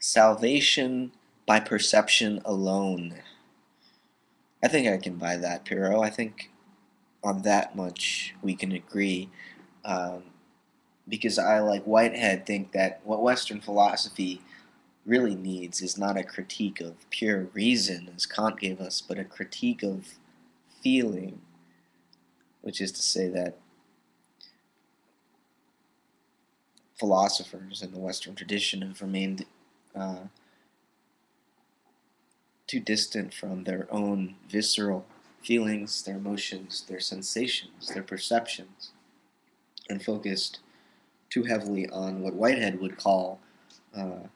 Salvation by perception alone. I think I can buy that, Piro. I think on that much we can agree. Um, because I, like Whitehead, think that what Western philosophy really needs is not a critique of pure reason, as Kant gave us, but a critique of feeling, which is to say that philosophers in the Western tradition have remained uh, too distant from their own visceral feelings, their emotions, their sensations, their perceptions, and focused too heavily on what Whitehead would call uh,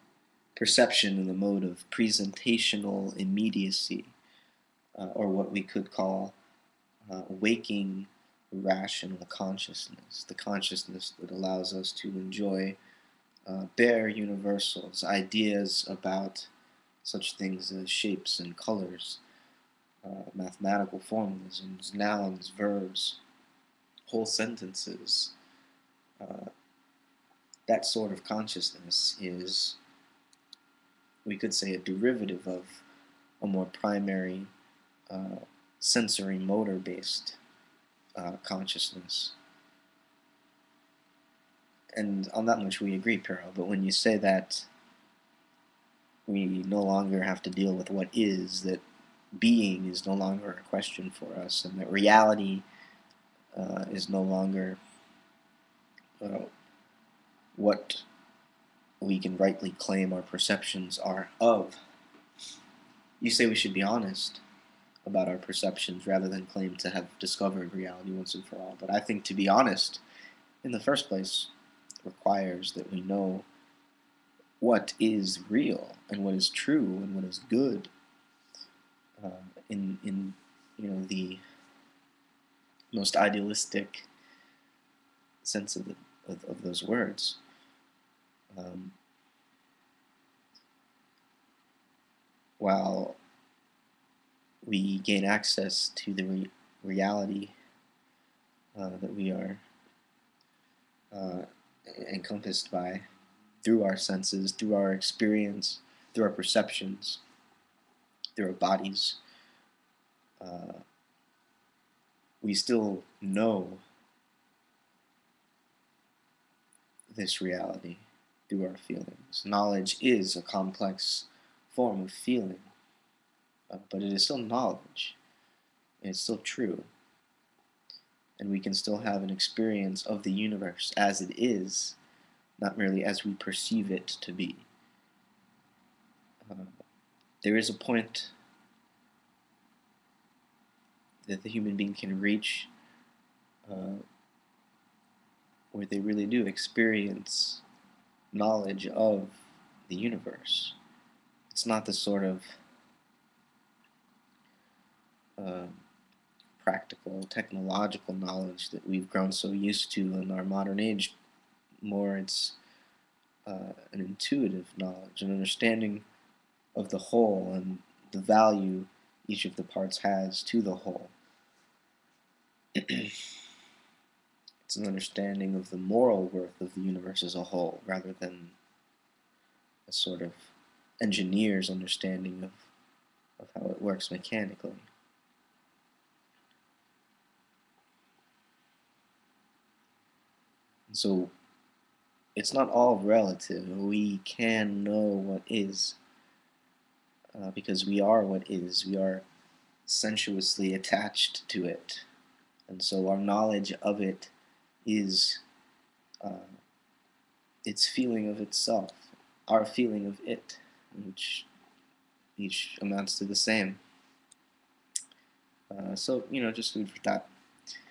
perception in the mode of presentational immediacy, or what we could call waking rational consciousness, the consciousness that allows us to enjoy bare universals, ideas about such things as shapes and colors, mathematical formalisms, nouns, verbs, whole sentences. Uh, that sort of consciousness is, we could say, a derivative of a more primary uh, sensory motor based consciousness. And on that much we agree, Pero. But when you say that we no longer have to deal with what is, that being is no longer a question for us, and that reality is no longer uh, what we can rightly claim our perceptions are of. You say we should be honest about our perceptions rather than claim to have discovered reality once and for all. But I think to be honest, in the first place, requires that we know what is real and what is true and what is good in the most idealistic sense of those words. Um, while we gain access to the reality that we are uh, encompassed by through our senses, through our experience, through our perceptions, through our bodies, uh, we still know this reality through our feelings. Knowledge is a complex form of feeling, but it is still knowledge, and it's still true, and we can still have an experience of the universe as it is, not merely as we perceive it to be. Uh, there is a point that the human being can reach uh, where they really do experience knowledge of the universe. It's not the sort of uh, practical, technological knowledge that we've grown so used to in our modern age. More, it's an intuitive knowledge, an understanding of the whole and the value each of the parts has to the whole. It's an understanding of the moral worth of the universe as a whole rather than a sort of engineer's understanding of how it works mechanically. And so it's not all relative. We can know what is because we are what is. We are sensuously attached to it. And so our knowledge of it is uh, its feeling of itself, our feeling of it, which each amounts to the same. So, just food for thought.